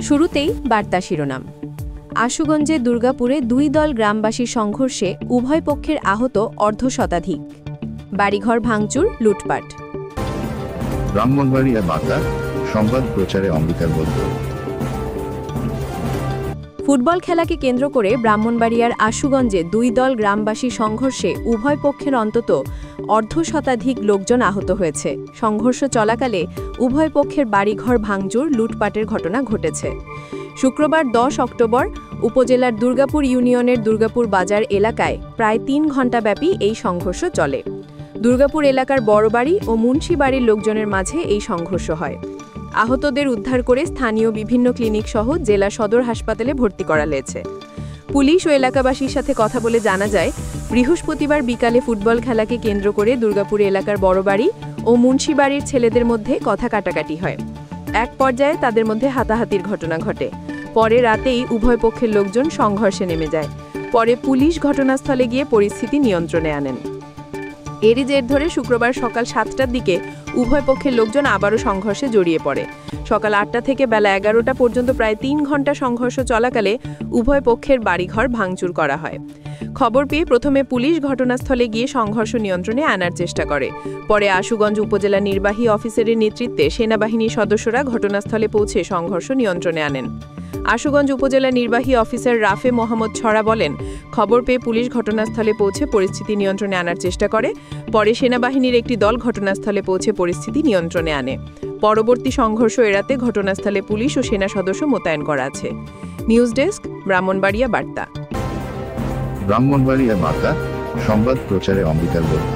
শুরুতেই বার্তা শিরোনাম। আশুগঞ্জে দুর্গাপুরে দুই দল গ্রামবাসীর সংঘর্ষে উভয় পক্ষের আহত অর্ধশতাধিক। বাড়িঘর ভাঙচুর, লুটপাট। ব্রাহ্মণবাড়িয়া বার্তা সংবাদ প্রচারে অঙ্গীকারবদ্ধ। ফুটবল খেলাকে কেন্দ্র করে ব্রাহ্মণবাড়িয়ার আশুগঞ্জে দুই দল গ্রামবাসীর সংঘর্ষে উভয় পক্ষের অন্তত অর্ধশতাধিক লোকজন আহত হয়েছে। সংঘর্ষ চলাকালে উভয় পক্ষের বাড়িঘর ভাঙচুর, লুটপাটের ঘটনা ঘটেছে। শুক্রবার 10 অক্টোবর উপজেলার দুর্গাপুর ইউনিয়নের দুর্গাপুর বাজার এলাকায় প্রায় 3 ঘণ্টাব্যাপী এই সংঘর্ষ চলে। দুর্গাপুর এলাকার বড়বাড়ি ও মুন্সিবাড়ির লোকজনের মাঝে এই সংঘর্ষ হয়। আহতদের উদ্ধার করে স্থানীয় বিভিন্ন ক্লিনিক সহ জেলা সদর হাসপাতালে ভর্তি করা হয়েছে। পুলিশ ও এলাকাবাসীর সাথে কথা বলে জানা যায়, বৃহস্পতিবার বিকালে ফুটবল খেলাকে কেন্দ্র করে দুর্গাপুর এলাকার বড়বাড়ি ও মুন্সিবাড়ির ছেলেদের মধ্যে কথা কাটাকাটি হয়। এক পর্যায়ে তাদের মধ্যে হাতাহাতির ঘটনা ঘটে। পরে রাতেই উভয় পক্ষের লোকজন সংঘর্ষে নেমে যায়। পরে পুলিশ ঘটনাস্থলে গিয়ে পরিস্থিতি নিয়ন্ত্রণে আনেন। এরই জের ধরে শুক্রবার সকাল 7টার দিকে উভয় পক্ষের লোকজন আবারও সংঘর্ষে জড়িয়ে পড়ে। সকাল 8টা থেকে বেলা 11টা পর্যন্ত প্রায় 3 ঘণ্টা সংঘর্ষ চলাকালে উভয় পক্ষের বাড়িঘর ভাঙচুর করা হয়। খবর পেয়ে প্রথমে পুলিশ ঘটনাস্থলে গিয়ে সংঘর্ষ নিয়ন্ত্রণে আনার চেষ্টা করে। পরে আশুগঞ্জ উপজেলা নির্বাহী অফিসারের নেতৃত্বে সেনাবাহিনীর সদস্যরা ঘটনাস্থলে পৌঁছে সংঘর্ষ নিয়ন্ত্রণে আনেন। আশুগঞ্জ উপজেলা নির্বাহী অফিসার রাফে মোহাম্মদ ছড়া বলেন, খবর পেয়ে পুলিশ ঘটনাস্থলে পৌঁছে পরিস্থিতি নিয়ন্ত্রণে আনার চেষ্টা করে। পরে সেনাবাহিনীর একটি দল ঘটনাস্থলে পৌঁছে পরিস্থিতি নিয়ন্ত্রণে আনে। পরবর্তী সংঘর্ষ এড়াতে ঘটনাস্থলে পুলিশ ও সেনা সদস্য মোতায়েন করা আছে। নিউজ ডেস্ক, ব্রাহ্মণবাড়িয়া বার্তা। ব্রাহ্মণবাড়িয়া বার্তা সংবাদ প্রচারে অঙ্গীকারবদ্ধ।